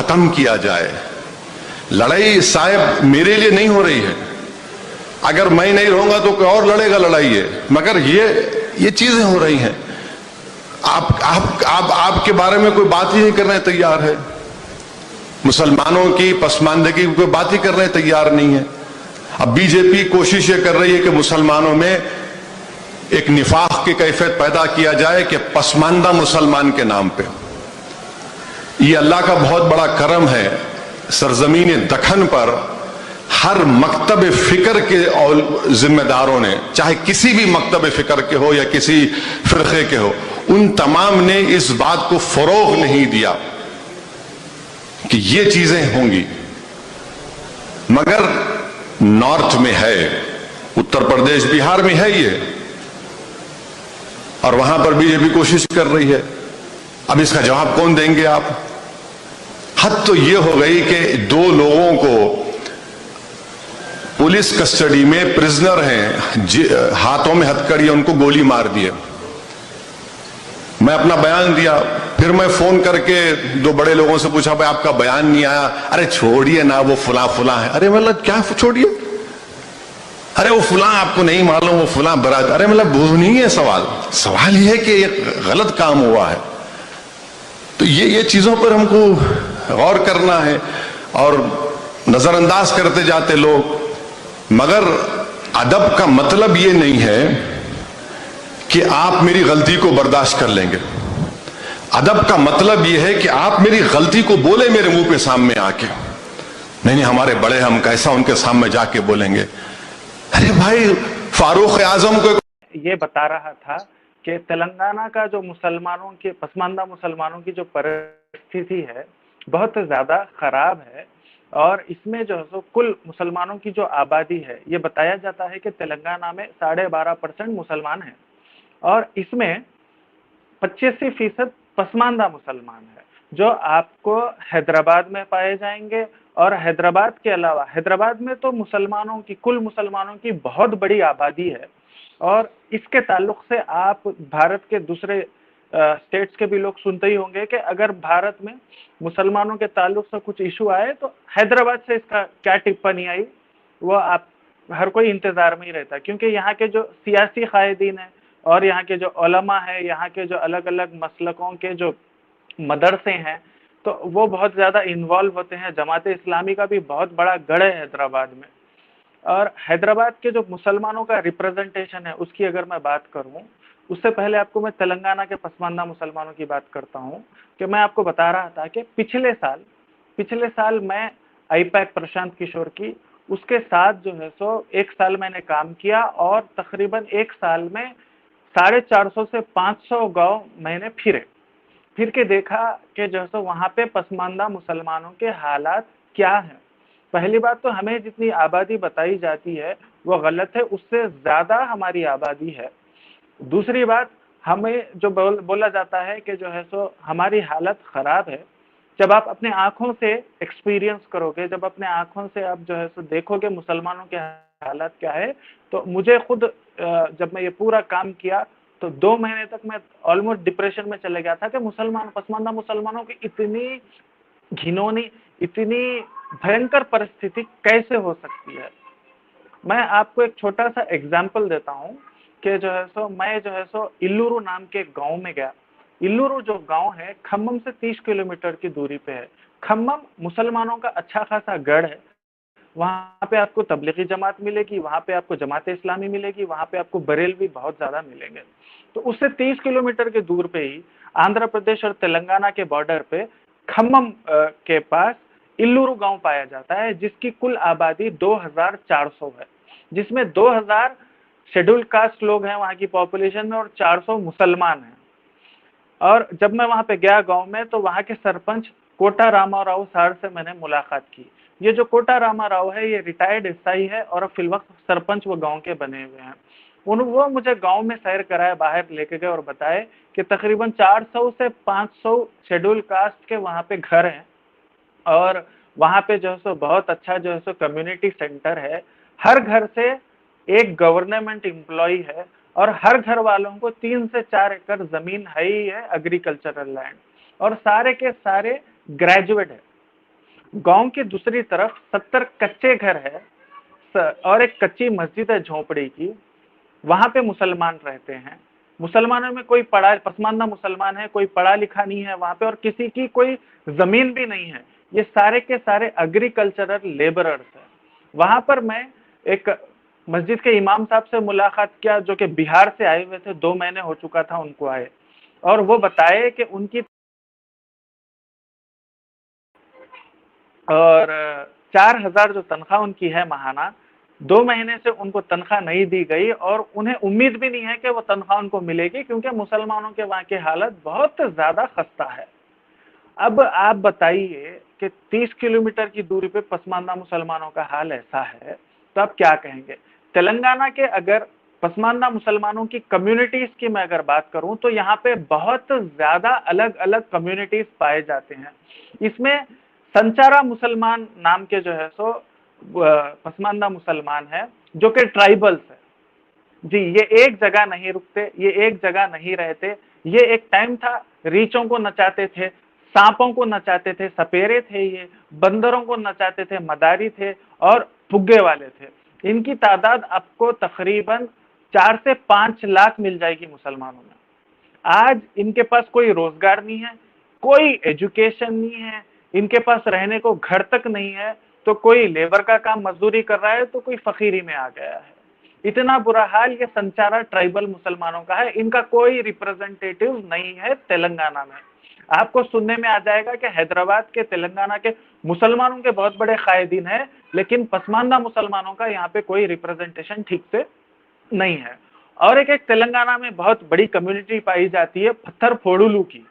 खत्म किया जाए। लड़ाई साहब मेरे लिए नहीं हो रही है, अगर मैं नहीं रहूंगा तो कोई और लड़ेगा लड़ाई है, मगर ये चीजें हो रही हैं। आपके बारे में कोई बात ही नहीं करने तैयार है, मुसलमानों की पसमानदगी की कोई बात ही करने तैयार नहीं है। अब बीजेपी कोशिश ये कर रही है कि मुसलमानों में एक निफाक की कैफियत पैदा किया जाए कि पसमानदा मुसलमान के नाम पे। ये अल्लाह का बहुत बड़ा करम है, सरजमीन दखन पर हर मकतब फिक्र के और जिम्मेदारों ने, चाहे किसी भी मकतब फिक्र के हो या किसी फिरके के हो, उन तमाम ने इस बात को फरोग नहीं दिया कि ये चीजें होंगी। मगर नॉर्थ में है, उत्तर प्रदेश बिहार में है ये, और वहां पर बीजेपी कोशिश कर रही है। अब इसका जवाब कौन देंगे आप? हद तो ये हो गई कि दो लोगों को पुलिस कस्टडी में प्रिजनर हैं, हाथों में हथकड़ी, उनको गोली मार दिए। मैं अपना बयान दिया, फिर मैं फोन करके दो बड़े लोगों से पूछा, भाई आपका बयान नहीं आया। अरे छोड़िए ना, वो फुला फुला है। अरे मतलब क्या छोड़िए? अरे वो फुला आपको नहीं मालूम, वो फुला बराबर। अरे मतलब वो नहीं है सवाल, सवाल ये है कि ये गलत काम हुआ है। तो ये चीजों पर हमको गौर करना है, और नजरअंदाज करते जाते लोग। मगर अदब का मतलब ये नहीं है कि आप मेरी गलती को बर्दाश्त कर लेंगे। अदब का मतलब यह है कि आप मेरी गलती को बोले मेरे मुंह पे सामने आके। नहीं, हमारे बड़े, हम कैसा उनके सामने जाके बोलेंगे? अरे भाई, फारूक आजम को ये बता रहा था कि तेलंगाना का जो मुसलमानों के, पसमानदा मुसलमानों की जो परिस्थिति है बहुत ज्यादा खराब है, और इसमें जो है सो कुल मुसलमानों की जो आबादी है, ये बताया जाता है कि तेलंगाना में 12.5% मुसलमान हैं, और इसमें 85% पसमानदा मुसलमान है, जो आपको हैदराबाद में पाए जाएंगे। और हैदराबाद के अलावा, हैदराबाद में तो मुसलमानों की, कुल मुसलमानों की बहुत बड़ी आबादी है, और इसके ताल्लुक से आप भारत के दूसरे स्टेट्स के भी लोग सुनते ही होंगे कि अगर भारत में मुसलमानों के ताल्लुक से कुछ इशू आए तो हैदराबाद से इसका क्या टिप्पणी आई, वो आप हर कोई इंतजार में ही रहता है। क्योंकि यहाँ के जो सियासी कायदीन है और यहाँ के जो उलमा है, यहाँ के जो अलग अलग मसलकों के जो मदरसे हैं, तो वो बहुत ज्यादा इन्वॉल्व होते हैं। जमाते इस्लामी का भी बहुत बड़ा गढ़ है हैदराबाद में। और हैदराबाद के जो मुसलमानों का रिप्रेजेंटेशन है, उसकी अगर मैं बात करूं, उससे पहले आपको मैं तेलंगाना के पसमानदा मुसलमानों की बात करता हूं। कि मैं आपको बता रहा था कि पिछले साल मैं आईपैक प्रशांत किशोर की, उसके साथ जो है सो 1 साल मैंने काम किया, और तकरीबन 1 साल में 450 से 500 गांव मैंने फिर के देखा कि जो है सो वहां पे पसमानदा मुसलमानों के हालात क्या हैं। पहली बात तो हमें जितनी आबादी बताई जाती है वो गलत है, उससे ज्यादा हमारी आबादी है। दूसरी बात, हमें जो बोला जाता है कि जो है सो हमारी हालत खराब है। जब आप अपने आंखों से एक्सपीरियंस करोगे, जब अपने आंखों से आप जो है सो देखोगे मुसलमानों के हालात क्या है, तो मुझे खुद जब मैं ये पूरा काम किया तो 2 महीने तक मैं ऑलमोस्ट डिप्रेशन में चले गया था कि पसमानदा मुसलमानों की इतनी घिनौनी, इतनी भयंकर परिस्थिति कैसे हो सकती है। मैं आपको एक छोटा सा एग्जाम्पल देता हूँ कि जो है सो मैं जो है सो इल्लूरू नाम के गांव में गया। इल्लूरू जो गांव है खम्मम से 30 किलोमीटर की दूरी पे है। खम्मम मुसलमानों का अच्छा खासा गढ़ है। वहां पे आपको तबलीगी जमात मिलेगी, वहां पे आपको जमाते इस्लामी मिलेगी, वहां पे आपको बरेलवी बहुत ज्यादा मिलेंगे। तो उससे 30 किलोमीटर के दूर पे ही आंध्र प्रदेश और तेलंगाना के बॉर्डर पे खम्मम के पास इल्लूरू गांव पाया जाता है, जिसकी कुल आबादी 2400 है, जिसमें 2000 शेड्यूल कास्ट लोग हैं वहां की पॉपुलेशन में, और 400 मुसलमान हैं। और जब मैं वहां पे गया गांव में, तो वहां के सरपंच कोटा रामा राव सर से मैंने मुलाकात की। ये जो कोटा रामा राव है, ये रिटायर्ड एसआई है, और फिलवक्त सरपंच वो गांव के बने हुए हैं। वो मुझे गांव में सैर कराए, बाहर लेके गए और बताए कि तकरीबन 400 से 500 शेड्यूल कास्ट के वहां पे घर हैं, और वहां पे जो है सो बहुत अच्छा जो है सो कम्युनिटी सेंटर है। हर घर से एक गवर्नमेंट एम्प्लॉय है, और हर घर वालों को 3 से 4 एकड़ जमीन है ही है, एग्रीकल्चरल लैंड, और सारे के सारे ग्रेजुएट है। गांव की दूसरी तरफ 70 कच्चे घर है और एक कच्ची मस्जिद है झोपड़ी की। वहां पे मुसलमान रहते हैं। मुसलमानों में कोई पसमानदा मुसलमान है, कोई पढ़ा लिखा नहीं है वहां पे, और किसी की कोई जमीन भी नहीं है। ये सारे के सारे एग्रीकल्चरल लेबरर्स है। वहां पर मैं एक मस्जिद के इमाम साहब से मुलाकात किया, जो कि बिहार से आए हुए थे। 2 महीने हो चुका था उनको आए, और वो बताए कि उनकी और 4,000 जो तनख्वाह उनकी है महाना, 2 महीने से उनको तनख्वाह नहीं दी गई, और उन्हें उम्मीद भी नहीं है कि वो तनख्वाह उनको मिलेगी, क्योंकि मुसलमानों के वहां की हालत बहुत ज्यादा खस्ता है। अब आप बताइए कि 30 किलोमीटर की दूरी पे पसमानदा मुसलमानों का हाल ऐसा है, तो आप क्या कहेंगे? तेलंगाना के अगर पसमानदा मुसलमानों की कम्युनिटीज की मैं अगर बात करूं, तो यहाँ पे बहुत ज्यादा अलग अलग कम्युनिटीज पाए जाते हैं। इसमें संचारा मुसलमान नाम के जो है सो पसमानदा मुसलमान है, जो कि ट्राइबल्स है जी। ये एक जगह नहीं रुकते, ये एक जगह नहीं रहते। ये एक टाइम था, रीछों को नचाते थे, सांपों को नचाते थे, सपेरे थे, ये बंदरों को नचाते थे, मदारी थे और फुग्गे वाले थे। इनकी तादाद आपको तकरीबन 4 से 5 लाख मिल जाएगी मुसलमानों में। आज इनके पास कोई रोजगार नहीं है, कोई एजुकेशन नहीं है, इनके पास रहने को घर तक नहीं है। तो कोई लेबर का काम मजदूरी कर रहा है, तो कोई फकीरी में आ गया है। इतना बुरा हाल ये संचारा ट्राइबल मुसलमानों का है। इनका कोई रिप्रेजेंटेटिव नहीं है तेलंगाना में। आपको सुनने में आ जाएगा कि हैदराबाद के तेलंगाना के मुसलमानों के बहुत बड़े कायदीन है, लेकिन पसमानदा मुसलमानों का यहाँ पे कोई रिप्रेजेंटेशन ठीक से नहीं है। और एक तेलंगाना में बहुत बड़ी कम्युनिटी पाई जाती है पत्थर फोड़ुलू की।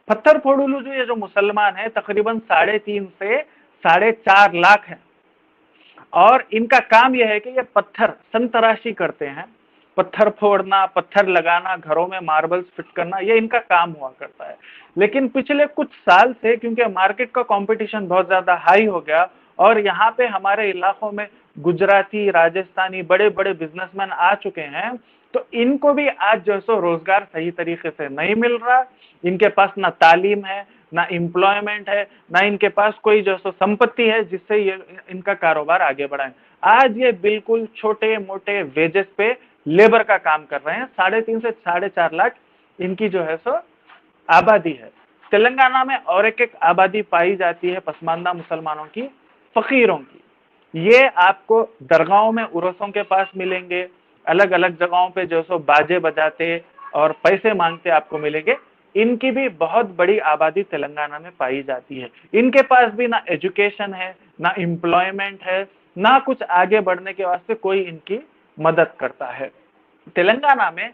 पत्थर फोड़ुलू जो ये जो मुसलमान है, तकरीबन 3.5 से 4.5 लाख है। और इनका काम यह है कि ये पत्थर संतराशी करते हैं। पत्थर फोड़ना, पत्थर लगाना, घरों में मार्बल्स फिट करना, ये इनका काम हुआ करता है। लेकिन पिछले कुछ साल से, क्योंकि मार्केट का कंपटीशन बहुत ज्यादा हाई हो गया, और यहाँ पे हमारे इलाकों में गुजराती, राजस्थानी बड़े बड़े बिजनेसमैन आ चुके हैं, तो इनको भी आज जो सो रोजगार सही तरीके से नहीं मिल रहा। इनके पास ना तालीम है, ना एम्प्लॉयमेंट है, ना इनके पास कोई जो सो संपत्ति है जिससे ये इनका कारोबार आगे बढ़ाएं। आज ये बिल्कुल छोटे मोटे वेजेस पे लेबर का काम कर रहे हैं। 3.5 से 4.5 लाख इनकी जो है सो आबादी है। तेलंगाना में और एक आबादी पाई जाती है पसमानदा मुसलमानों की, फकीरों की। ये आपको दरगाहों में उर्सों के पास मिलेंगे, अलग अलग जगहों पे जो सो बाजे बजाते और पैसे मांगते आपको मिलेंगे। इनकी भी बहुत बड़ी आबादी तेलंगाना में पाई जाती है। इनके पास भी ना एजुकेशन है, ना एम्प्लॉयमेंट है, ना कुछ आगे बढ़ने के वास्ते कोई इनकी मदद करता है। तेलंगाना में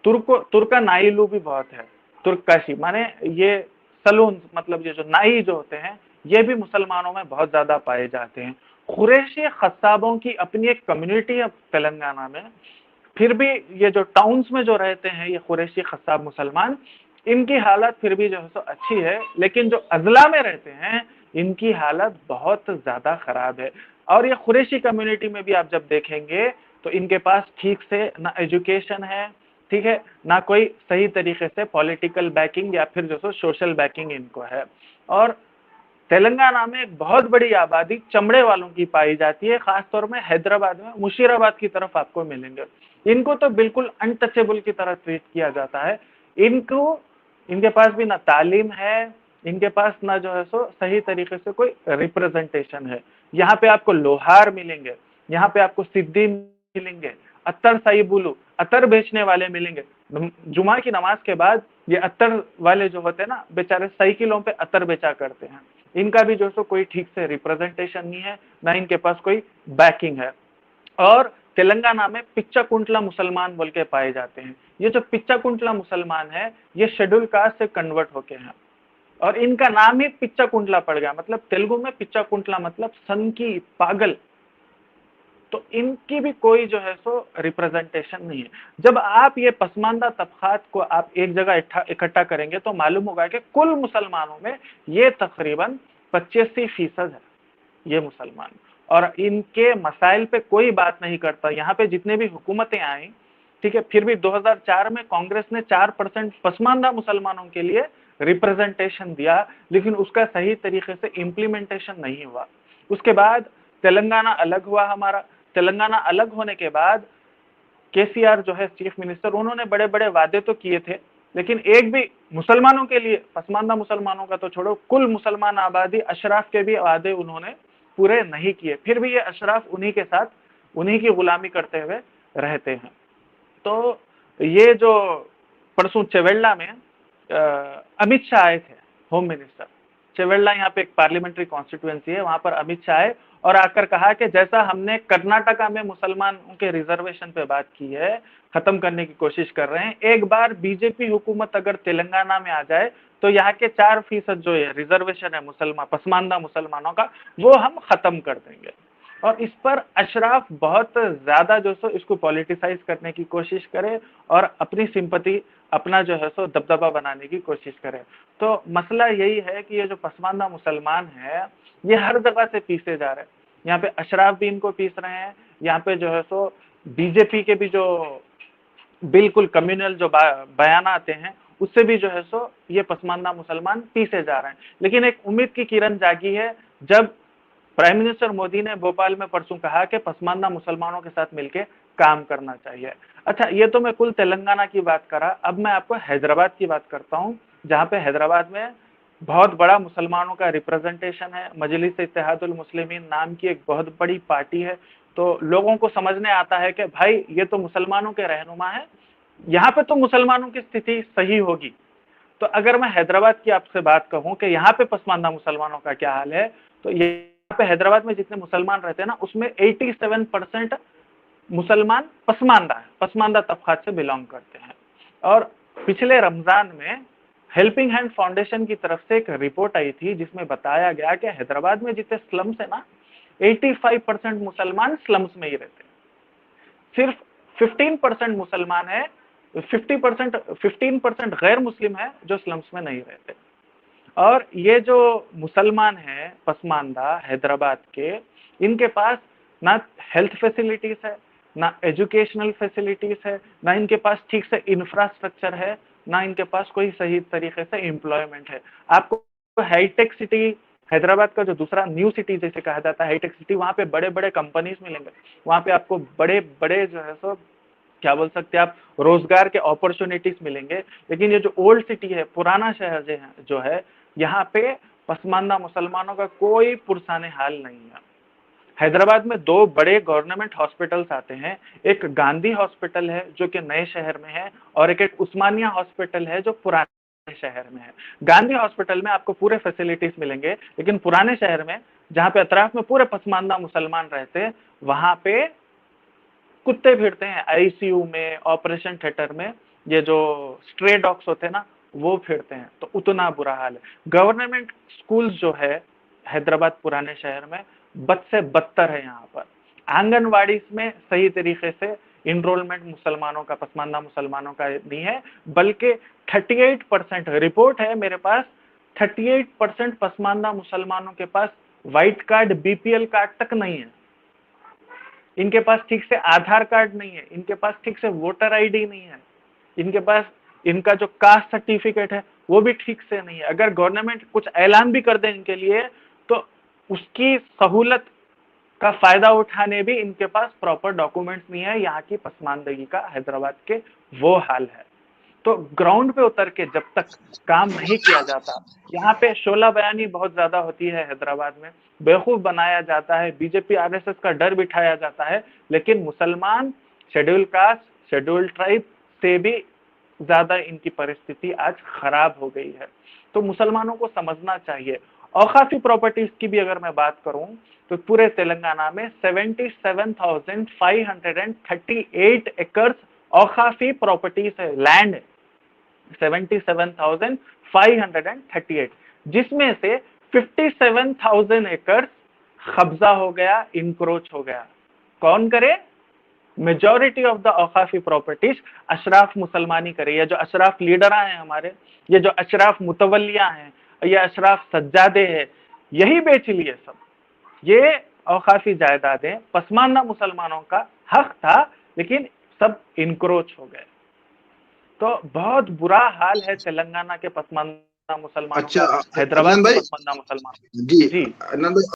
तुर्का नाइलू भी बहुत है। तुर्काशी माने ये सलून, मतलब ये जो नाई जो होते हैं, ये भी मुसलमानों में बहुत ज्यादा पाए जाते हैं। कुरैशी खस्साबों की अपनी एक कम्युनिटी है तेलंगाना में। फिर भी ये जो टाउन्स में जो रहते हैं ये कुरैशी खस्साब मुसलमान, इनकी हालत फिर भी जो है सो अच्छी है। लेकिन जो अजला में रहते हैं, इनकी हालत बहुत ज्यादा खराब है। और ये कुरैशी कम्युनिटी में भी आप जब देखेंगे, तो इनके पास ठीक से ना एजुकेशन है, ठीक है, ना कोई सही तरीके से पॉलिटिकल बैकिंग या फिर जो सो सोशल बैकिंग इनको है। और तेलंगाना में एक बहुत बड़ी आबादी चमड़े वालों की पाई जाती है, खासतौर में हैदराबाद में, मुशीराबाद की तरफ आपको मिलेंगे। इनको तो बिल्कुल अनटचेबल की तरह ट्रीट किया जाता है। इनको, इनके पास भी ना तालीम है, इनके पास ना जो है सो सही तरीके से कोई रिप्रेजेंटेशन है। यहाँ पे आपको लोहार मिलेंगे, यहाँ पे आपको सिद्दी मिलेंगे, अत्तर साहिबुलू अत्तर बेचने वाले मिलेंगे। जुमा की नमाज के बाद ये अत्तर वाले जो होते हैं ना, बेचारे साइकिलों पे अत्तर बेचा करते हैं। इनका भी जो सो कोई ठीक से रिप्रेजेंटेशन नहीं है, ना इनके पास कोई बैकिंग है। और तेलंगाना में पिच्चा कुंटला मुसलमान बोल के पाए जाते हैं। ये जो पिच्चा कुंटला मुसलमान है, ये शेड्यूल कास्ट से कन्वर्ट होके हैं, और इनका नाम ही पिच्चा कुंटला पड़ गया। मतलब तेलुगु में पिच्चा कुंटला मतलब सन की, पागल। तो इनकी भी कोई जो है सो रिप्रेजेंटेशन नहीं है। जब आप ये पसमानदा तबकात को आप एक जगह इकट्ठा करेंगे, तो मालूम होगा कि कुल मुसलमानों में ये तकरीबन 85% है ये मुसलमान। और इनके मसाइल पे कोई बात नहीं करता। यहाँ पे जितने भी हुकूमतें आई, ठीक है, फिर भी 2004 में कांग्रेस ने 4% पसमानदा मुसलमानों के लिए रिप्रेजेंटेशन दिया, लेकिन उसका सही तरीके से इम्प्लीमेंटेशन नहीं हुआ। उसके बाद तेलंगाना अलग हुआ हमारा। तेलंगाना अलग होने के बाद केसीआर जो है चीफ मिनिस्टर, उन्होंने बड़े बड़े वादे तो किए थे, लेकिन एक भी मुसलमानों के लिए, पसमानदा मुसलमानों का तो छोड़ो, कुल मुसलमान आबादी अशराफ के भी वादे उन्होंने पूरे नहीं किए। फिर भी ये अशराफ उन्हीं के साथ उन्हीं की गुलामी करते हुए रहते हैं। तो ये जो परसों चेवेल्ला में अमित शाह आए थे, होम मिनिस्टर। चेवेल्ला यहाँ पे एक पार्लियामेंट्री कॉन्स्टिट्यूएंसी है, वहां पर अमित शाह आए और आकर कहा कि जैसा हमने कर्नाटका में मुसलमानों के रिजर्वेशन पे बात की है, खत्म करने की कोशिश कर रहे हैं, एक बार बीजेपी हुकूमत अगर तेलंगाना में आ जाए तो यहाँ के 4% जो है रिजर्वेशन है मुसलमान, पसमानदा मुसलमानों का, वो हम खत्म कर देंगे। और इस पर अशराफ बहुत ज्यादा जो सो इसको पॉलिटिसाइज करने की कोशिश करे और अपनी सिंपति, अपना जो है सो दबदबा बनाने की कोशिश करे। तो मसला यही है कि ये जो पसमानदा मुसलमान है, ये हर जगह से पीसे जा रहे हैं। यहाँ पे अशराफ भी इनको पीस रहे हैं, यहाँ पे जो है सो बीजेपी के भी जो बिल्कुल कम्युनल जो बयान आते हैं, उससे भी जो है सो ये पसमानदा मुसलमान पीसे जा रहे हैं। लेकिन एक उम्मीद की किरण जागी है जब प्राइम मिनिस्टर मोदी ने भोपाल में परसों कहा कि पसमानदा मुसलमानों के साथ मिलकर काम करना चाहिए। अच्छा, ये तो मैं कुल तेलंगाना की बात करा, अब मैं आपको हैदराबाद की बात करता हूँ, जहाँ पे हैदराबाद में बहुत बड़ा मुसलमानों का रिप्रेजेंटेशन है। मजलिस इत्तेहादुल मुस्लिमीन नाम की एक बहुत बड़ी पार्टी है। तो लोगों को समझने आता है कि भाई ये तो मुसलमानों के रहनुमा है, यहाँ पे तो मुसलमानों की स्थिति सही होगी। तो अगर मैं हैदराबाद की आपसे बात कहूँ कि यहाँ पे पसमानदा मुसलमानों का क्या हाल है, तो यहाँ पे हैदराबाद में जितने मुसलमान रहते हैं ना, उसमें 87% मुसलमान पसमानदा है, पसमानदा तबकात से बिलोंग करते हैं। और पिछले रमजान में हेल्पिंग हैंड फाउंडेशन की तरफ से एक रिपोर्ट आई थी जिसमें बताया गया कि हैदराबाद में जितने स्लम्स है ना, 85% मुसलमान स्लम्स में ही रहते हैं। सिर्फ 15% मुसलमान है, 15% गैर मुस्लिम है जो स्लम्स में नहीं रहते। और ये जो मुसलमान है पसमानदा हैदराबाद के, इनके पास ना हेल्थ फैसिलिटीज है, ना एजुकेशनल फैसिलिटीज है, ना इनके पास ठीक से इंफ्रास्ट्रक्चर है, ना इनके पास कोई सही तरीके से एम्प्लॉयमेंट है। आपको हाईटेक सिटी, हैदराबाद का जो दूसरा न्यू सिटी जैसे कहा जाता है हाईटेक सिटी, वहां पे बड़े बड़े कंपनीज मिलेंगे, वहां पे आपको बड़े बड़े जो है सो क्या बोल सकते हैं आप, रोजगार के अपॉर्चुनिटीज मिलेंगे। लेकिन ये जो ओल्ड सिटी है, पुराना शहर जो है, यहाँ पे पसमानदा मुसलमानों का कोई पुरसाने हाल नहीं है। हैदराबाद में 2 बड़े गवर्नमेंट हॉस्पिटल्स आते हैं, एक गांधी हॉस्पिटल है जो कि नए शहर में है, और एक उस्मानिया हॉस्पिटल है जो पुराने शहर में है। गांधी हॉस्पिटल में आपको पूरे फैसिलिटीज मिलेंगे, लेकिन पुराने शहर में जहाँ पे अतराफ में पूरे पसमानदा मुसलमान रहते हैं, वहां पे कुत्ते फिरते हैं आईसीयू में, ऑपरेशन थिएटर में, ये जो स्ट्रे डॉग्स होते हैं ना, वो फिरते हैं। तो उतना बुरा हाल है। गवर्नमेंट स्कूल्स जो है हैदराबाद पुराने शहर में, बद से बदतर है। यहाँ पर आंगनवाड़ी में सही तरीके से इनरोलमेंट मुसलमानों का, पसमानदा मुसलमानों का नहीं है, बल्कि 38% रिपोर्ट है मेरे पास, 38% पसमानदा मुसलमानों के पास व्हाइट कार्ड, बीपीएल कार्ड तक नहीं है। इनके पास ठीक से आधार कार्ड नहीं है, इनके पास ठीक से वोटर आईडी नहीं है, इनके पास इनका जो कास्ट सर्टिफिकेट है वो भी ठीक से नहीं है। अगर गवर्नमेंट कुछ ऐलान भी कर दे इनके लिए, तो उसकी सहूलत का फायदा उठाने भी इनके पास प्रॉपर डॉक्यूमेंट्स नहीं है। यहाँ की पसमानदगी का हैदराबाद के वो हाल है। तो ग्राउंड पे उतर के जब तक काम नहीं किया जाता, यहाँ पे शोला बयानी बहुत ज्यादा होती है हैदराबाद में, बेवकूफ बनाया जाता है, बीजेपी आरएसएस का डर बिठाया जाता है, लेकिन मुसलमान, शेड्यूल कास्ट, शेड्यूल ट्राइब से भी ज्यादा इनकी परिस्थिति आज खराब हो गई है। तो मुसलमानों को समझना चाहिए। औकाफी प्रॉपर्टीज की भी अगर मैं बात करूं तो पूरे तेलंगाना में 77,538 एकड़ औकाफी प्रॉपर्टीज है, लैंड है 77,538, जिसमें से 57,000 एकड़ कब्जा हो गया, इंक्रोच हो गया। कौन करे? मेजॉरिटी ऑफ द औकाफी प्रॉपर्टीज अशराफ मुसलमानी करे। ये जो अशराफ लीडर हैं हमारे, ये जो अशराफ मुतवलिया हैं, ये अशराफ सज्जादे हैं, यही बेच लिए सब। ये औकाफी जायदादें पसमानदा मुसलमानों का हक था, लेकिन सब इनक्रोच हो गए। तो बहुत बुरा हाल है तेलंगाना के पसमानदा मुसलमानों अच्छा का, हैदराबाद अदनान के भाई, पसमानदा मुसलमान। जी जी। अदनान भाई,